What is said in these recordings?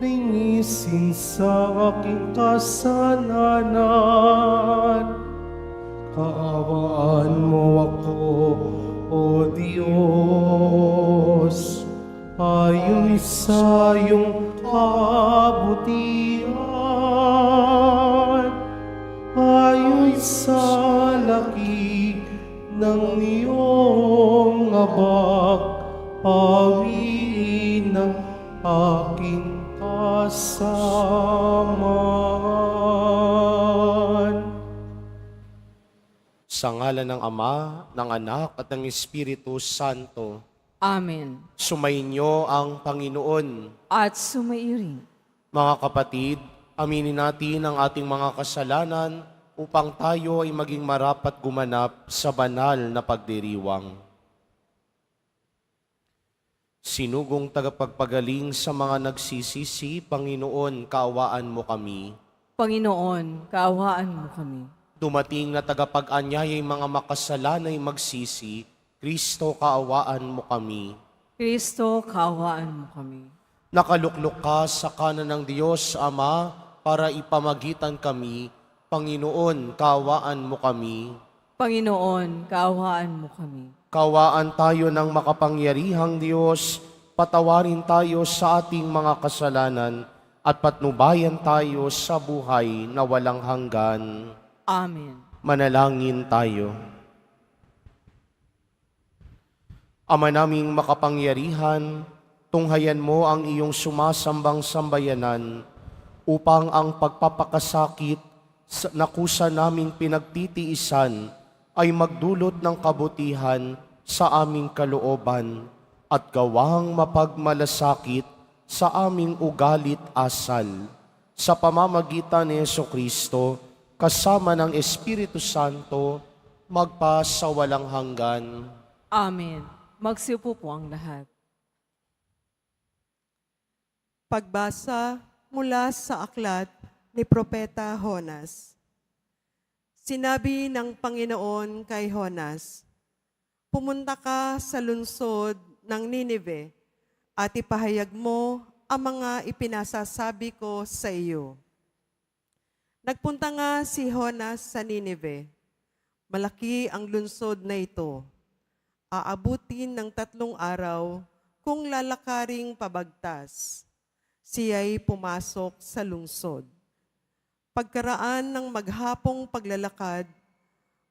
linisin sa aking kasalanan. Kaawaan mo ako, O Diyos, ayon sa iyong kabutihan, ayon sa laki ng iyong habag, pawiin ng aking kasamaan. Sa ngalan ng Ama, ng Anak at ng Espiritu Santo, Amen. sumainyo ang Panginoon. At sumairing. Mga kapatid, aminin natin ang ating mga kasalanan upang tayo ay maging marapat gumanap sa banal na pagdiriwang. Sinugong tagapagpagaling sa mga nagsisisi, Panginoon, kaawaan mo kami. Panginoon, kaawaan mo kami. Dumating na tagapag-anyaya'y mga makasalanay magsisi, Kristo, kaawaan mo kami. Kristo, kaawaan mo kami. Nakaluklok ka sa kanan ng Diyos, Ama, para ipamagitan kami. Panginoon, kaawaan mo kami. Panginoon, kaawaan mo kami. Kaawaan tayo ng makapangyarihang Diyos, patawarin tayo sa ating mga kasalanan, at patnubayan tayo sa buhay na walang hanggan. Amen. Manalangin tayo. Ama naming makapangyarihan, tunghayan mo ang iyong sumasambang sambayanan upang ang pagpapakasakit na kusa naming pinagtitiisan ay magdulot ng kabutihan sa aming kalooban at gawang mapagmalasakit sa aming ugalit asal. Sa pamamagitan ni Jesucristo, kasama ng Espiritu Santo, magpa sa walang hanggan. Amen. Magsiupo po ang lahat. Pagbasa mula sa aklat ni Propeta Jonas. Sinabi ng Panginoon kay Jonas, "Pumunta ka sa lungsod ng Ninive at ipahayag mo ang mga ipinasasabi ko sa iyo." Nagpunta nga si Jonas sa Ninive. Malaki ang lungsod na ito. Aabutin ng 3 araw kung lalakaring pabagtas. Siya'y pumasok sa lungsod. Pagkaraan ng maghapong paglalakad,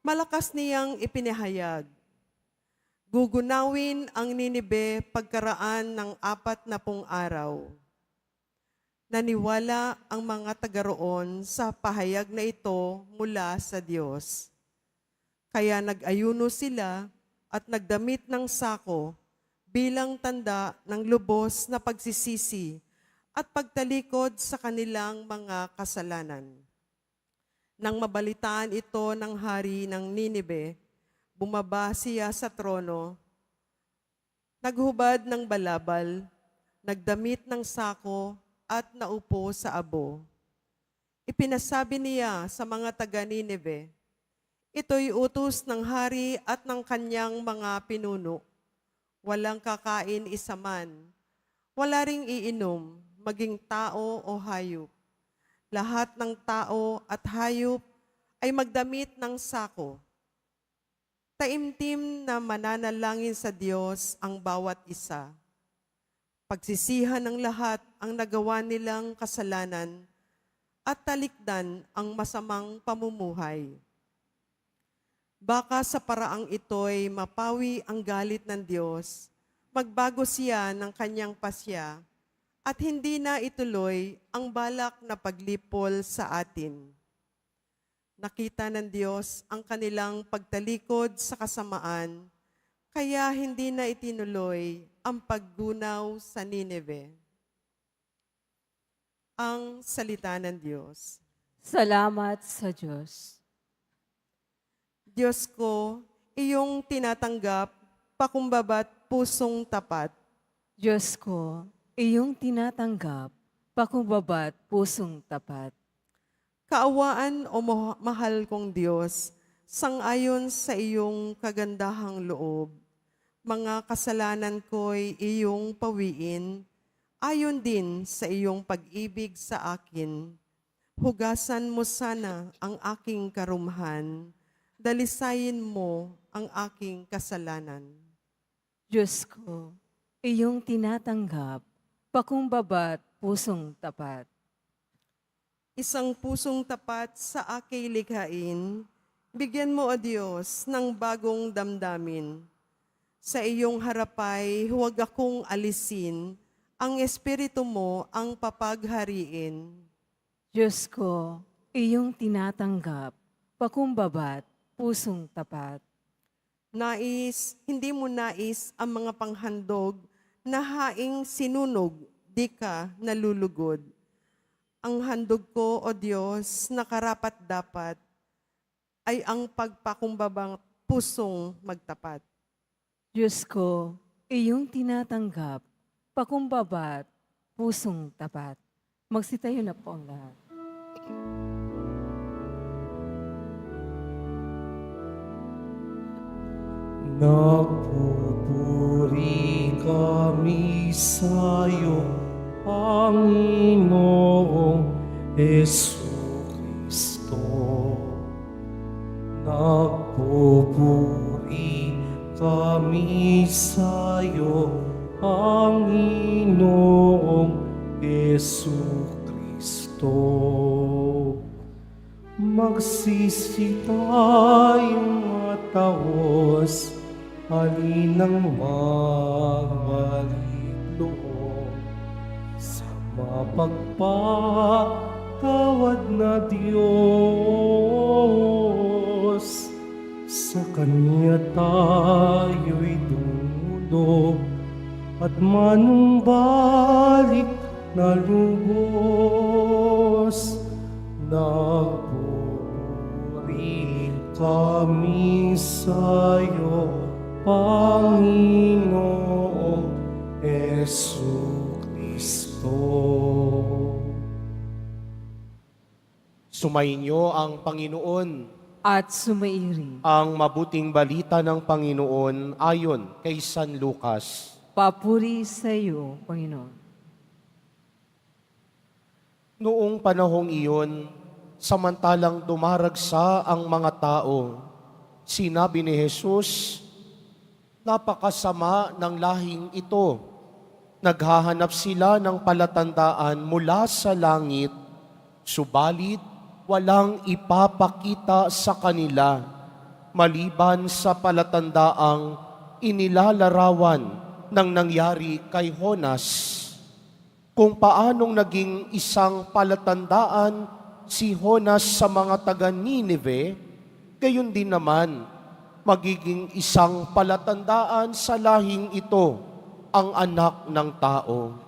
malakas niyang ipinahayag. Gugunawin ang Ninive pagkaraan ng 40 araw. Naniwala ang mga taga roon sa pahayag na ito mula sa Diyos. Kaya nag-ayuno sila at nagdamit ng sako bilang tanda ng lubos na pagsisisi at pagtalikod sa kanilang mga kasalanan. Nang mabalitaan ito ng hari ng Ninive, bumaba siya sa trono, naghubad ng balabal, nagdamit ng sako at naupo sa abo. Ipinasabi niya sa mga taga-Ninive, "Ito'y utos ng hari at ng kanyang mga pinuno. Walang kakain isa man, wala ring iinom, maging tao o hayop. Lahat ng tao at hayop ay magdamit ng sako. Taimtim na mananalangin sa Diyos ang bawat isa. Pagsisihan ng lahat ang nagawa nilang kasalanan at talikdan ang masamang pamumuhay. Baka sa paraang ito'y mapawi ang galit ng Diyos, magbago siya ng kanyang pasya, at hindi na ituloy ang balak na paglipol sa atin. Nakita ng Diyos ang kanilang pagtalikod sa kasamaan, kaya hindi na itinuloy ang paggunaw sa Ninive." Ang salita ng Diyos. Salamat sa Diyos. Diyos ko, iyong tinatanggap, pakumbaba't pusong tapat. Diyos ko, iyong tinatanggap, pakumbaba't pusong tapat. Kaawaan o mahal kong Diyos, sang-ayon sa iyong kagandahang loob, mga kasalanan ko'y iyong pawiin ayon din sa iyong pag-ibig sa akin. Hugasan mo sana ang aking karumhan, dalisayin mo ang aking kasalanan. Diyos ko, iyong tinatanggap, pakumbabat pusong tapat. Isang pusong tapat sa aking likhain, bigyan mo, O Diyos, ng bagong damdamin. Sa iyong harapay, huwag akong alisin, ang Espiritu mo ang papaghariin. Diyos ko, iyong tinatanggap, pakumbabat pusong tapat. Hindi mo nais ang mga panghandog na haing sinunog, di ka nalulugod. Ang handog ko, O Diyos, na karapat-dapat, ay ang pagpakumbabang pusong magtapat. Diyos ko, iyong tinatanggap, pakumbabat pusong tapat. Magsitayo na po ang lahat. Nagpupuri kami sa'yo, Panginoong Jesucristo. Nagpupuri kami sa'yo, Panginoong Jesucristo. Magsisi tayong mataos, halinang magbalik-loob sa mapagpatawad na Diyos. Sa Kanya tayo'y dumulog at manumbalik na lubos. Nagpupuri kami sa'yo, Panginoong Jesucristo. Sumainyo ang Panginoon. At sumairi, Ang mabuting balita ng Panginoon ayon kay San Lucas. papuri sa iyo, Panginoon. Noong panahong iyon, samantalang dumaragsa ang mga tao, sinabi ni Jesus, napakasama ng lahing ito. Naghahanap sila ng palatandaan mula sa langit, subalit walang ipapakita sa kanila maliban sa palatandaang inilalarawan ng nangyari kay Jonas. Kung paanong naging isang palatandaan si Jonas sa mga taga Nineve, gayon din naman magiging isang palatandaan sa lahing ito ang anak ng tao.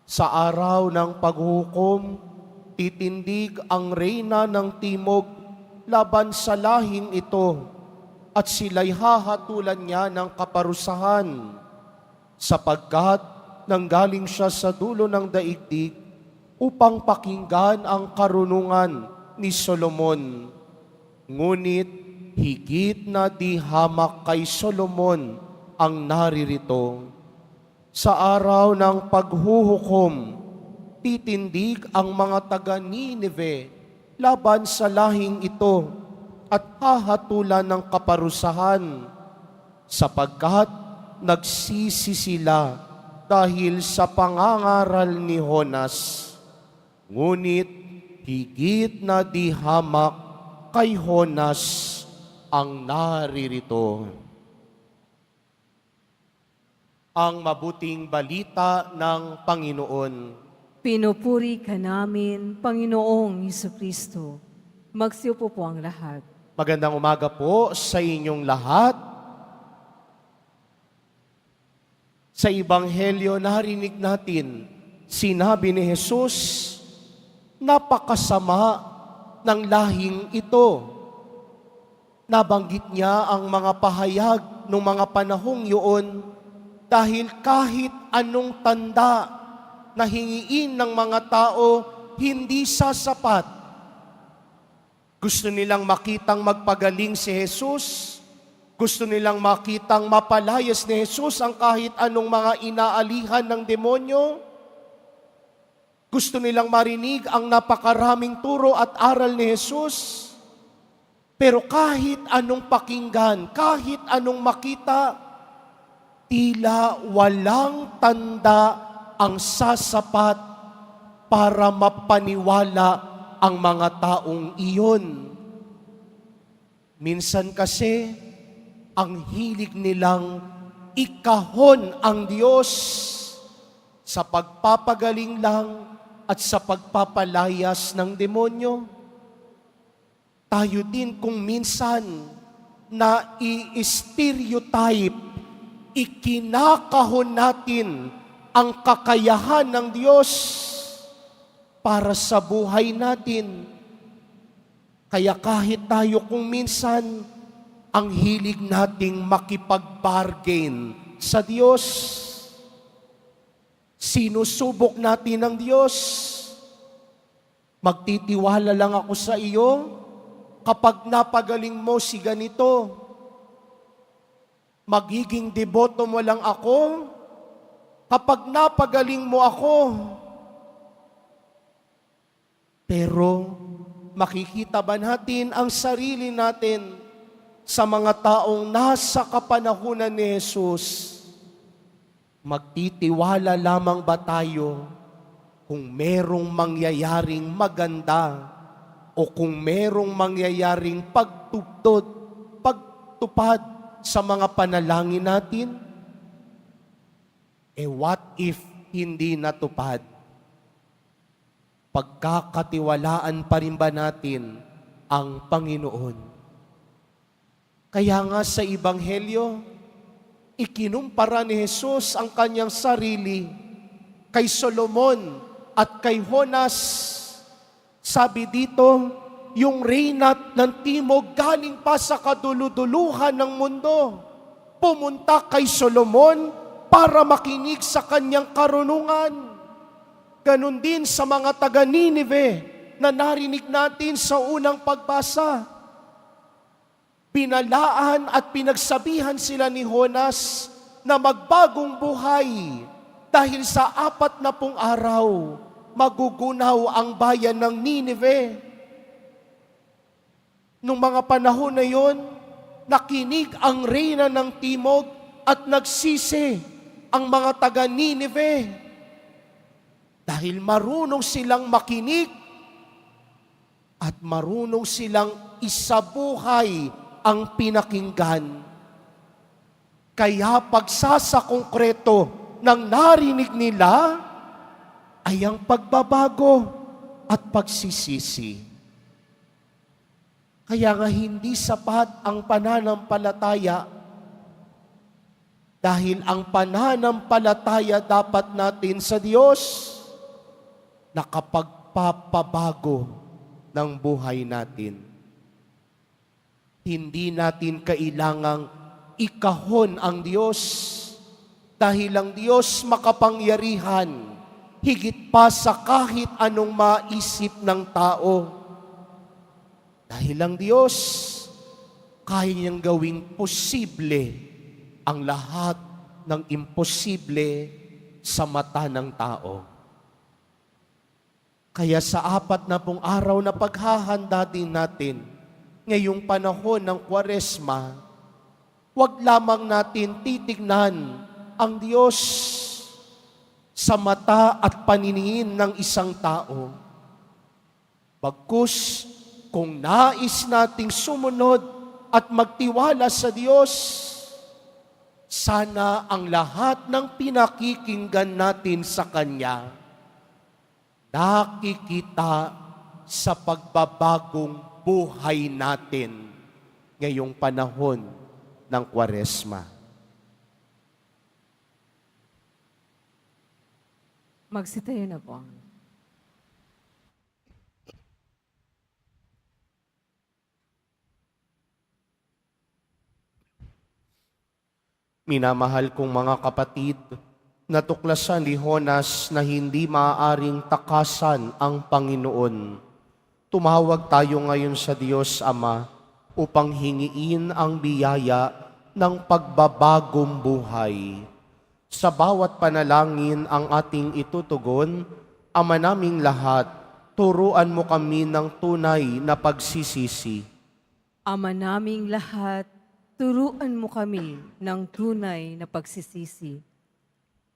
Sa araw ng paghukom, titindig ang reyna ng timog laban sa lahing ito at sila'y hahatulan niya ng kaparusahan sapagkat nanggaling siya sa dulo ng daigdig upang pakinggan ang karunungan ni Solomon. Ngunit higit na di hamak kay Solomon ang naririto. Sa araw ng paghuhukom, titindig ang mga taga Nineve laban sa lahing ito at hahatulan ng kaparusahan sapagkat nagsisi sila dahil sa pangangaral ni Jonas. Ngunit higit na di hamak kay Jonas ang naririto. Ang mabuting balita ng Panginoon. Pinupuri ka namin, Panginoong Jesucristo. Magsiupo po ang lahat. Magandang umaga po sa inyong lahat. Sa Ebanghelyo narinig natin, sinabi ni Jesus, napakasama ng lahing ito. Nabanggit niya ang mga pahayag ng mga panahong yun dahil kahit anong tanda na hingiin ng mga tao, hindi sasapat. Gusto nilang makitang magpagaling si Jesus. Gusto nilang makitang mapalayas ni Jesus ang kahit anong mga inaalihan ng demonyo. Gusto nilang marinig ang napakaraming turo at aral ni Jesus. Pero kahit anong pakinggan, kahit anong makita, tila walang tanda ang sasapat para mapaniwala ang mga taong iyon. Minsan kasi, ang hilig nilang ikahon ang Diyos sa pagpapagaling lang at sa pagpapalayas ng demonyo. Tayo din kung minsan na i-stereotype, ikinakahon natin ang kakayahan ng Diyos para sa buhay natin. Kaya kahit tayo kung minsan ang hilig nating makipag-bargain sa Diyos, sinusubok natin ang Diyos. Magtitiwala lang ako sa iyo kapag napagaling mo si ganito. Magiging deboto mo lang ako kapag napagaling mo ako. Pero makikita ba natin ang sarili natin sa mga taong nasa kapanahunan ni Jesus? Magtitiwala lamang ba tayo kung merong mangyayaring maganda o kung merong mangyayaring pagtupad sa mga panalangin natin? What if hindi natupad? Pagkakatiwalaan pa rin ba natin ang Panginoon? Kaya nga sa Ebanghelyo, ikinumpara ni Jesus ang kanyang sarili kay Solomon at kay Jonas. Sabi dito, yung reyna ng timog galing pa sa kaduluduluhan ng mundo. Pumunta kay Solomon para makinig sa kanyang karunungan. Ganon din sa mga taga Ninive na narinig natin sa unang pagbasa. Binalaan at pinagsabihan sila ni Jonas na magbagong buhay dahil sa 40 araw magugunaw ang bayan ng Ninive. Nung mga panahon na yon, nakinig ang reyna ng timog at nagsisi ang mga taga Ninive dahil marunong silang makinig at marunong silang isabuhay ang pinakinggan. Kaya pagsasakongkreto ng narinig nila ay ang pagbabago at pagsisisi. Kaya nga hindi sapat ang pananampalataya dahil ang pananampalataya dapat natin sa Diyos nakapagpapabago ng buhay natin. Hindi natin kailangang ikahon ang Diyos dahil ang Diyos makapangyarihan higit pa sa kahit anong maisip ng tao. Dahil ang Diyos kaya niyang gawing posible ang lahat ng imposible sa mata ng tao. Kaya sa 40 araw na paghahanda din natin ngayong panahon ng Kwaresma, huwag lamang natin titignan ang Diyos sa mata at paningin ng isang tao. Bagkus, kung nais nating sumunod at magtiwala sa Diyos, sana ang lahat ng pinakikinggan natin sa Kanya, nakikita sa pagbabagong buhay natin ngayong panahon ng Kwaresma. Magsitayo na po. Minamahal kong mga kapatid, natuklasan ni Jonas na hindi maaaring takasan ang Panginoon. Tumawag tayo ngayon sa Diyos Ama upang hingiin ang biyaya ng pagbabagong buhay. Sa bawat panalangin ang ating itutugon, Ama naming lahat, turuan mo kami ng tunay na pagsisisi. Ama naming lahat, turuan mo kami ng tunay na pagsisisi.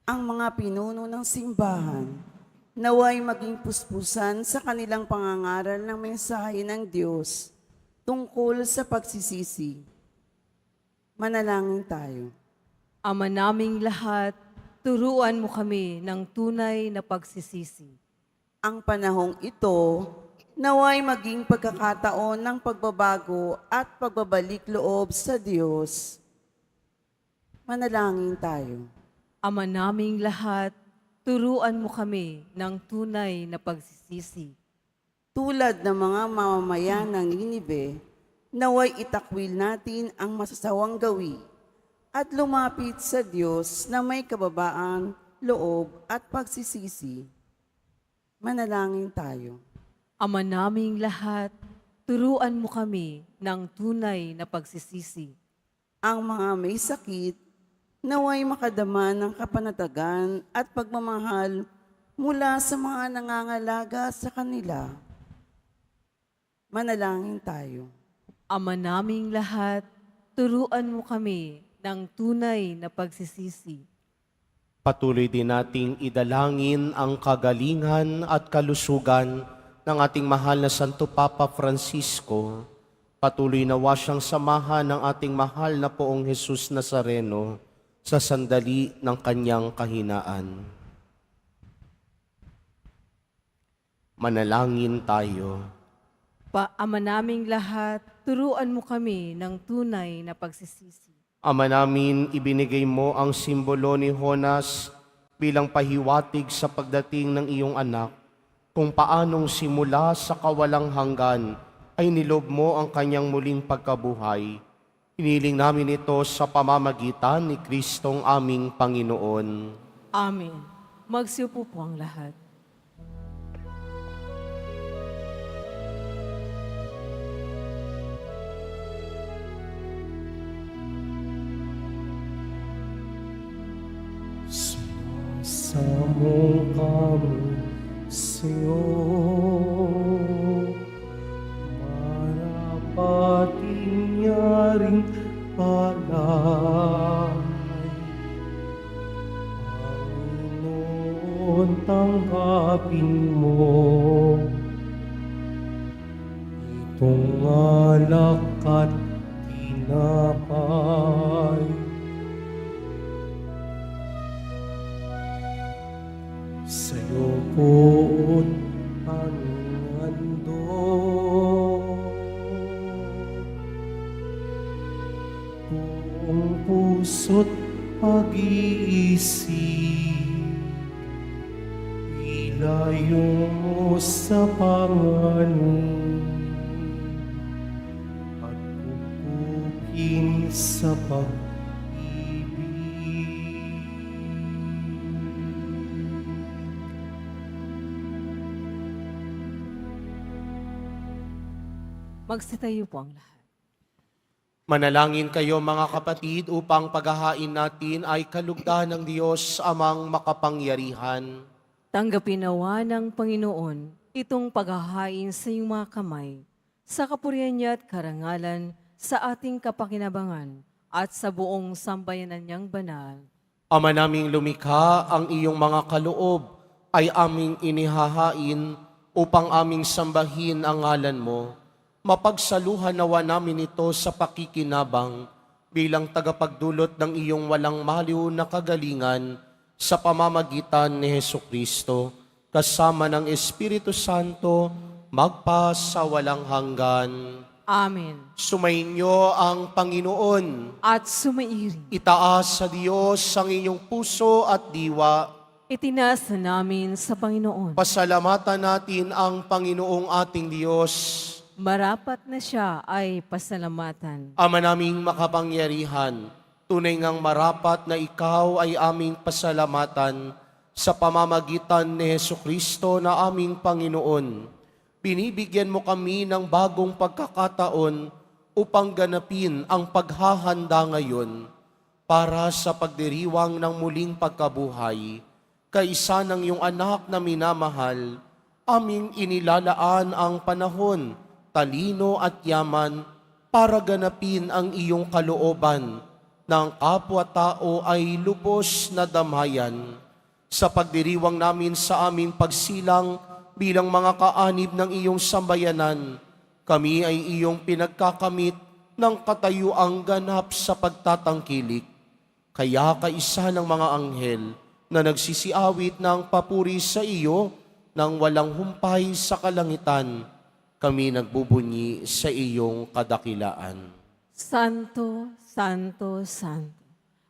Ang mga pinuno ng simbahan, naway maging puspusan sa kanilang pangangaral ng mensahe ng Diyos tungkol sa pagsisisi. Manalangin tayo. Ama naming lahat, turuan mo kami ng tunay na pagsisisi. Ang panahong ito, naway maging pagkakataon ng pagbabago at pagbabalik loob sa Diyos. Manalangin tayo. Ama naming lahat, turuan mo kami ng tunay na pagsisisi. Tulad ng mga mamamayan ng Ninive, naway itakwil natin ang masasawang gawi at lumapit sa Diyos na may kababaan, loob at pagsisisi. Manalangin tayo. Ama naming lahat, turuan mo kami ng tunay na pagsisisi. Ang mga may sakit, naway makadama ng kapanatagan at pagmamahal mula sa mga nangangalaga sa kanila. Manalangin tayo. Ama naming lahat, turuan mo kami ng tunay na pagsisisi. Patuloy din nating idalangin ang kagalingan at kalusugan ng ating mahal na Santo Papa Francisco. Patuloy nawa siyang samahan ng ating mahal na Poong Jesus Nazareno sa sandali ng kanyang kahinaan. Manalangin tayo. Ama naming lahat, turuan mo kami ng tunay na pagsisisi. Ama namin, ibinigay mo ang simbolo ni Jonas bilang pahiwatig sa pagdating ng iyong anak, kung paanong simula sa kawalang hanggan ay nilob mo ang kanyang muling pagkabuhay. Hiniling namin ito sa pamamagitan ni Kristong aming Panginoon. Amen. Magsiupo po ang lahat. Samong kami sa'yo, marapating nyaring palay. Panginoon, tanggapin mo itong alak at tinapay. Sa'yo po't aming handog, buong puso't pag-iisip, ilayo mo sa panganib, at pupupin sa pag-ibig. Magsitayo po ang lahat. Manalangin kayo mga kapatid upang paghahain natin ay kalugdan ng Diyos amang makapangyarihan. Tanggapin nawa ng Panginoon itong paghahain sa iyong mga kamay, sa kapurihan niya at karangalan, sa ating kapakinabangan, at sa buong sambayanan niyang banal. Ama naming lumikha, ang iyong mga kaloob ay aming inihahain upang aming sambahin ang ngalan mo. Mapagsaluhan nawa namin ito sa pakikinabang bilang tagapagdulot ng iyong walang maliw na kagalingan sa pamamagitan ni Hesukristo, kasama ng Espiritu Santo, magpa sa walang hanggan. Amen. Sumainyo ang Panginoon. At sumairing, Itaas sa Diyos ang inyong puso at diwa. itinasa namin sa Panginoon. Pasalamatan natin ang Panginoong ating Diyos. Marapat na siya ay pasalamatan. Ama naming makapangyarihan, tunay ngang marapat na ikaw ay aming pasalamatan sa pamamagitan ni Hesukristo na aming Panginoon. Binibigyan mo kami ng bagong pagkakataon upang ganapin ang paghahanda ngayon para sa pagdiriwang ng muling pagkabuhay Kaisa ng iyong anak na minamahal, aming inilalaan ang panahon, talino at yaman para ganapin ang iyong kalooban ng kapwa-tao ay lubos na damayan. Sa pagdiriwang namin sa aming pagsilang bilang mga kaanib ng iyong sambayanan, kami ay iyong pinagkakamit ng katayuang ganap sa pagtatangkilik. Kaya kaisa ng mga anghel na nagsisiawit ng papuri sa iyo nang walang humpay sa kalangitan, kami nagbubunyi sa iyong kadakilaan. Santo, Santo, Santo,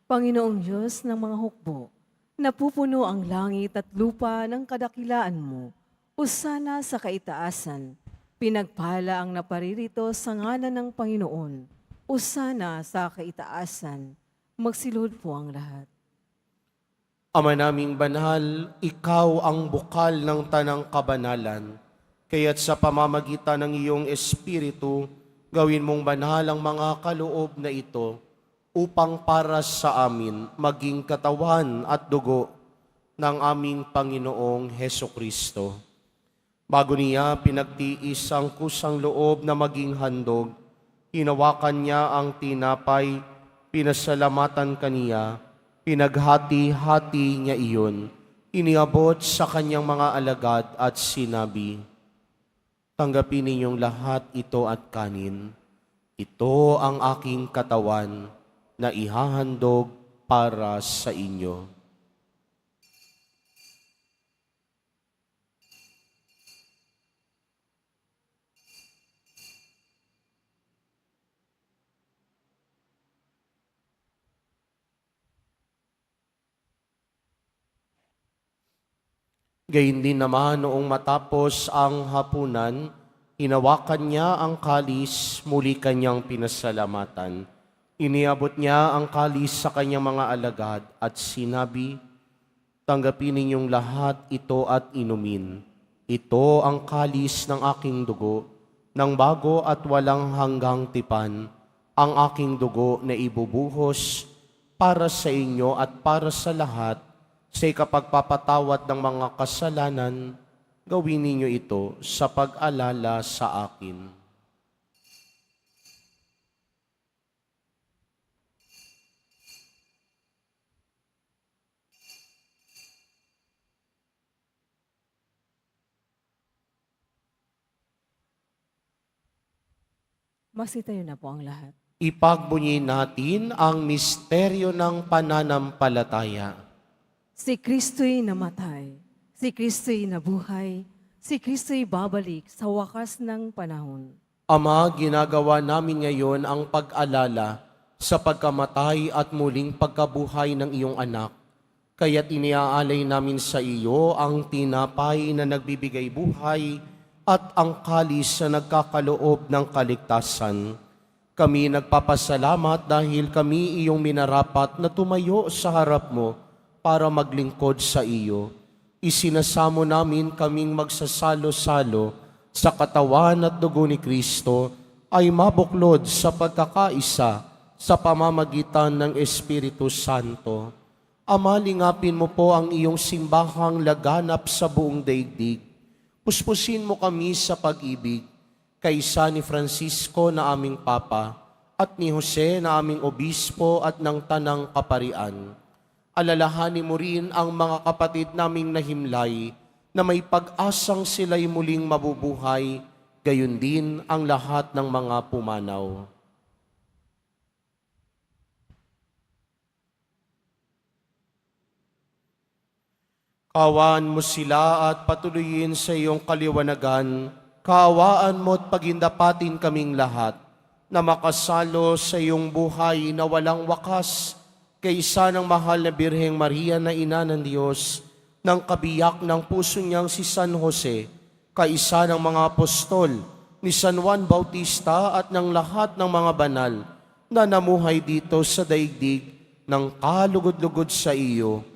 Panginoong Diyos ng mga hukbo, napupuno ang langit at lupa ng kadakilaan mo. Usana sa kaitaasan, pinagpala ang naparirito sa ngalan ng Panginoon. Usana sa kaitaasan, magsilod po ang lahat. Ama naming banal, ikaw ang bukal ng tanang kabanalan. Kaya't sa pamamagitan ng iyong Espiritu, gawin mong banal ang mga kaloob na ito upang para sa amin maging katawan at dugo ng aming Panginoong Heso Kristo. Bago niya pinagtiis ang kusang loob na maging handog, hinawakan niya ang tinapay, pinasalamatan kaniya, pinaghati-hati niya iyon, iniabot sa kanyang mga alagad at sinabi, "Tanggapin ninyong lahat ito at kanin. Ito ang aking katawan na ihahandog para sa inyo." Gayun din naman noong matapos ang hapunan, hinawakan niya ang kalis, muli kanyang pinasalamatan. Iniabot niya ang kalis sa kanyang mga alagad at sinabi, "Tanggapin ninyong lahat ito at inumin. Ito ang kalis ng aking dugo, ng bago at walang hanggang tipan, ang aking dugo na ibubuhos para sa inyo at para sa lahat, sa ikapagpapatawad ng mga kasalanan. Gawin ninyo ito sa pag-alala sa akin." Masitayo na po ang lahat. Ipagbunyi natin ang misteryo ng pananampalataya. Si Kristo'y namatay, si Kristo'y nabuhay, si Kristo'y babalik sa wakas ng panahon. Ama, ginagawa namin ngayon ang pag-alala sa pagkamatay at muling pagkabuhay ng iyong anak. Kaya't iniaalay namin sa iyo ang tinapay na nagbibigay buhay at ang kalis na nagkakaloob ng kaligtasan. Kami nagpapasalamat dahil kami iyong minarapat na tumayo sa harap mo para maglingkod sa iyo. Isinasamo namin kaming magsasalo-salo sa katawan at dugo ni Kristo ay mabuklod sa pagkakaisa sa pamamagitan ng Espiritu Santo. Ama, lingapin mo po ang iyong simbahang laganap sa buong daigdig. Puspusin mo kami sa pag-ibig, kaisa ni Francisco na aming Papa at ni Jose na aming Obispo at ng Tanang Kaparian. Alalahanin mo rin ang mga kapatid naming nahimlay na may pag-asang sila'y muling mabubuhay, gayon din ang lahat ng mga pumanaw. Kaawaan mo sila at patuloyin sa iyong kaliwanagan. Kaawaan mo at pagindapatin kaming lahat na makasalo sa iyong buhay na walang wakas, kaysa ng mahal na Birheng Maria na Ina ng Diyos, ng kabiyak ng puso niyang si San Jose, kaisa ng mga apostol, ni San Juan Bautista at ng lahat ng mga banal na namuhay dito sa daigdig ng kalugod-lugod sa iyo.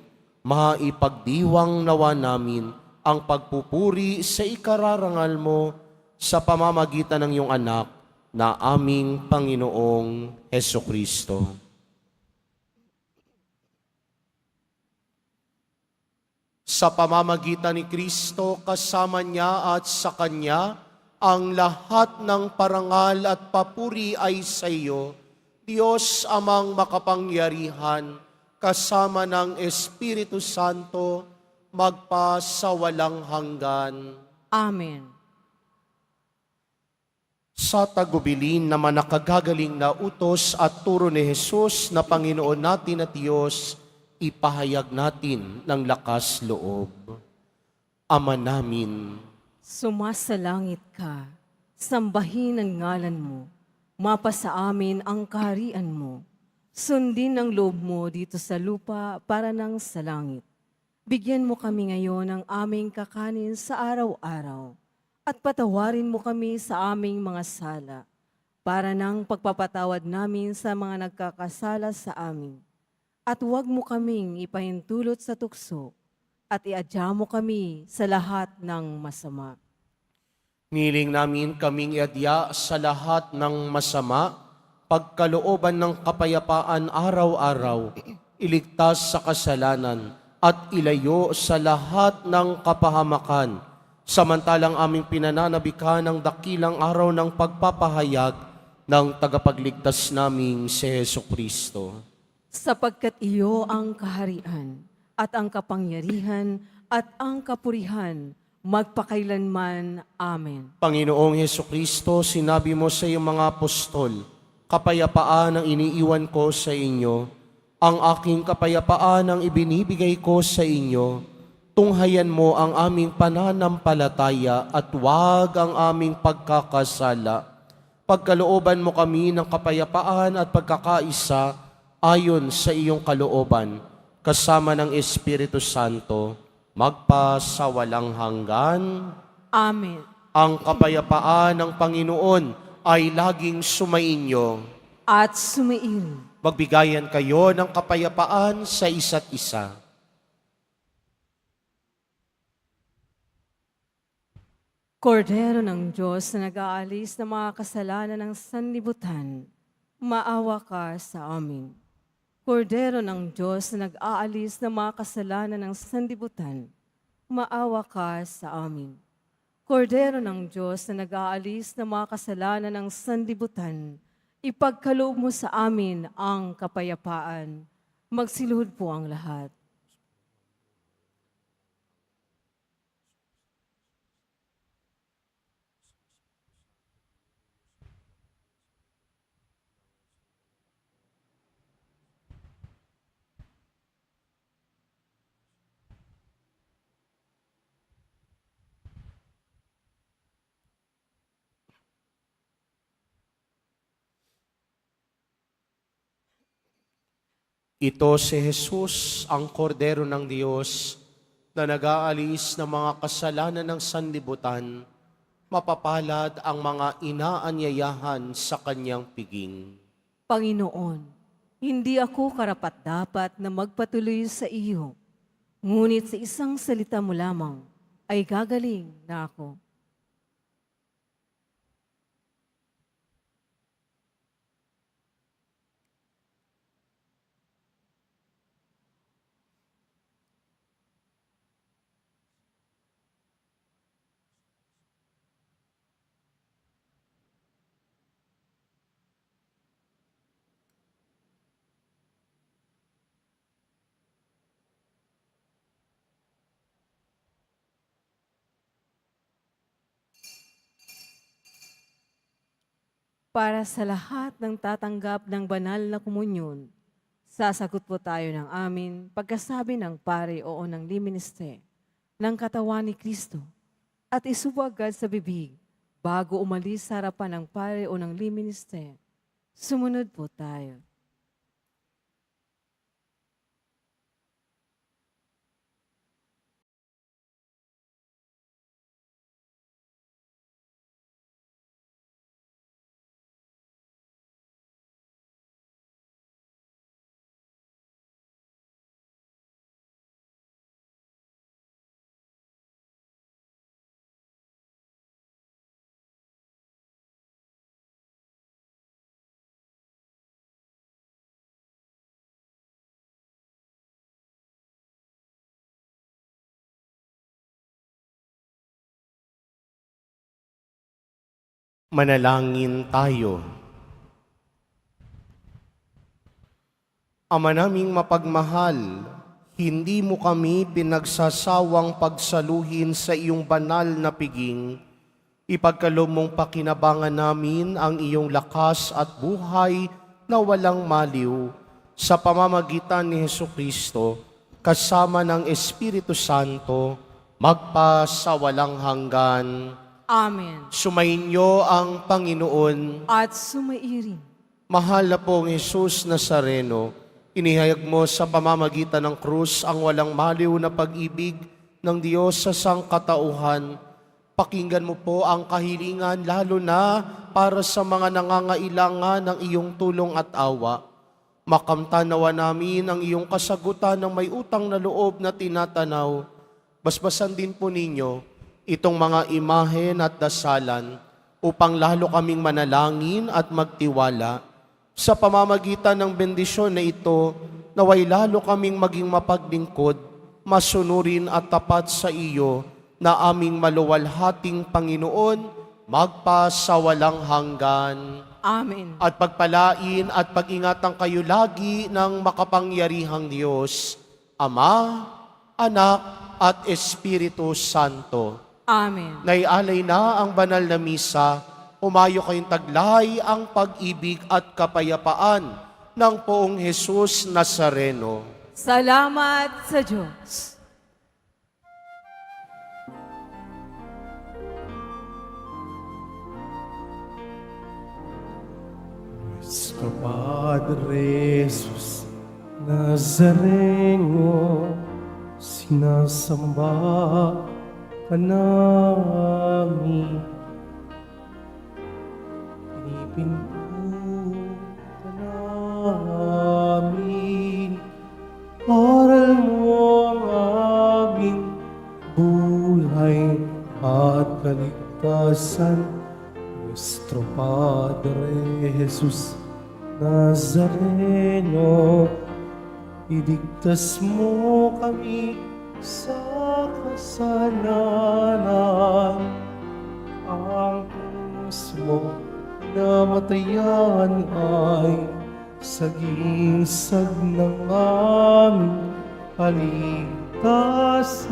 Maipagdiwang nawa namin ang pagpupuri sa ikararangal mo sa pamamagitan ng iyong anak na aming Panginoong Heso Kristo. 。Sa pamamagitan ni Kristo, kasama niya at sa Kanya, ang lahat ng parangal at papuri ay sa iyo, Diyos amang makapangyarihan, kasama ng Espiritu Santo, magpa sa walang hanggan. Amen. Sa tagubilin naman nakagagaling na utos at turo ni Jesus na Panginoon natin at Diyos, ipahayag natin ng lakas loob. Ama namin, Sumasalangit ka, sambahin ang ngalan mo, mapasa amin ang kaharian mo, sundin ang loob mo dito sa lupa para nang sa langit. Bigyan mo kami ngayon ng aming kakanin sa araw-araw, at patawarin mo kami sa aming mga sala, para nang pagpapatawad namin sa mga nagkakasala sa amin. At huwag mo kaming ipahintulot sa tukso, at iadya mo kami sa lahat ng masama. niling namin kaming iadya sa lahat ng masama, pagkalooban ng kapayapaan araw-araw, iligtas sa kasalanan, at ilayo sa lahat ng kapahamakan, samantalang aming pinananabikan ng dakilang araw ng pagpapahayag ng tagapagligtas naming si Jesucristo. Sapagkat iyo ang kaharian, at ang kapangyarihan, at ang kapurihan, magpakailanman. Amen. Panginoong Jesucristo, sinabi mo sa iyong mga apostol, kapayapaan ang iniiwan ko sa inyo, ang aking kapayapaan ang ibinibigay ko sa inyo. Tunghayan mo ang aming pananampalataya at huwag ang aming pagkakasala. Pagkalooban mo kami ng kapayapaan at pagkakaisa ayon sa iyong kalooban, kasama ng Espiritu Santo, magpa sa walang hanggan. Amen. Ang kapayapaan ng Panginoon ay laging sumainyo. At sumiin. Magbigayan kayo ng kapayapaan sa isa't isa. Kordero ng Diyos na nag-aalis ng mga kasalanan ng sanlibutan, maawa ka sa amin. Kordero ng Diyos na nag-aalis ng mga kasalanan ng sanlibutan, maawa ka sa amin. Kordero ng Diyos na nag-aalis ng mga kasalanan ng sanlibutan, ipagkaloob mo sa amin ang kapayapaan. Magsiluhod po ang lahat. Ito si Jesus, ang kordero ng Diyos, na nag-aalis ng mga kasalanan ng sanlibutan. Mapapalad ang mga inaanyayahan sa kanyang piging. Panginoon, hindi ako karapat-dapat na magpatuloy sa iyo, ngunit sa isang salita mo lamang ay gagaling na ako. Para sa lahat ng tatanggap ng banal na komunyon, sasagot po tayo ng amin pagkasabi ng pare o ng liministe ng katawan ni Kristo at isubo agad sa bibig bago umalis sa harapan ng pare o ng liministe. Sumunod po tayo. Manalangin tayo. Ama naming mapagmahal, hindi mo kami pinagsasawang pagsaluhin sa iyong banal na piging. Ipagkaloob mong pakinabangan namin ang iyong lakas at buhay na walang maliw sa pamamagitan ni Hesukristo kasama ng Espiritu Santo magpasawalang hanggan. Amen. Sumainyo ang Panginoon. At sumairin. Mahal na pong Jesus Nazareno, inihayag mo sa pamamagitan ng krus ang walang maliw na pag-ibig ng Diyos sa sangkatauhan. Pakinggan mo po ang kahilingan lalo na para sa mga nangangailangan ng iyong tulong at awa. Makamtanawa namin ang iyong kasagutan ng may utang na loob na tinatanaw. Basbasan din po ninyo itong mga imahen at dasalan upang lalo kaming manalangin at magtiwala. Sa pamamagitan ng bendisyon na ito, naway lalo kaming maging mapaglingkod, masunurin at tapat sa iyo na aming maluwalhating Panginoon, magpasawalang hanggan. Amen. At pagpalain at pag-ingatan kayo lagi ng makapangyarihang Diyos, Ama, Anak, at Espiritu Santo. Amen. Naialay na ang banal na misa, umayo kayong taglay ang pag-ibig at kapayapaan ng poong Jesus Nazareno. Salamat sa Diyos. Nuestro Padre Jesus Nazareno, sinasamba ka namin. Pinipinto ka namin. Aral mo ang aming buhay at kaligtasan. Nuestro Padre Jesus Nazareno, iligtas mo kami sa kasalanan. Ang krus mo namatayan ay sagisag ng aming kaligtasan.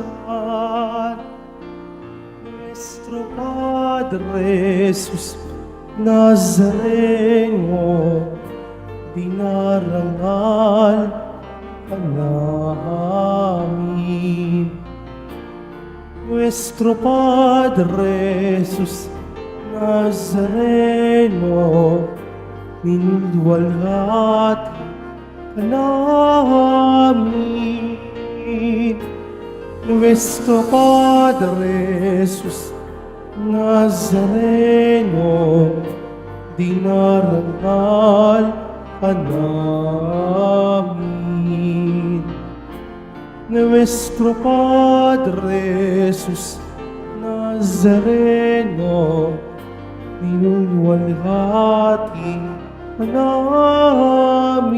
Nuestro Padre Jesus Nazareno, dinarangal ka namin. Nuestro Padre Jesus Nazareno, minulwalhati ka namin. Nuestro Padre Jesus Nazareno, dinarangal ka namin. Nuestro Padre Jesus Nazareno, minulwalhati ka namin.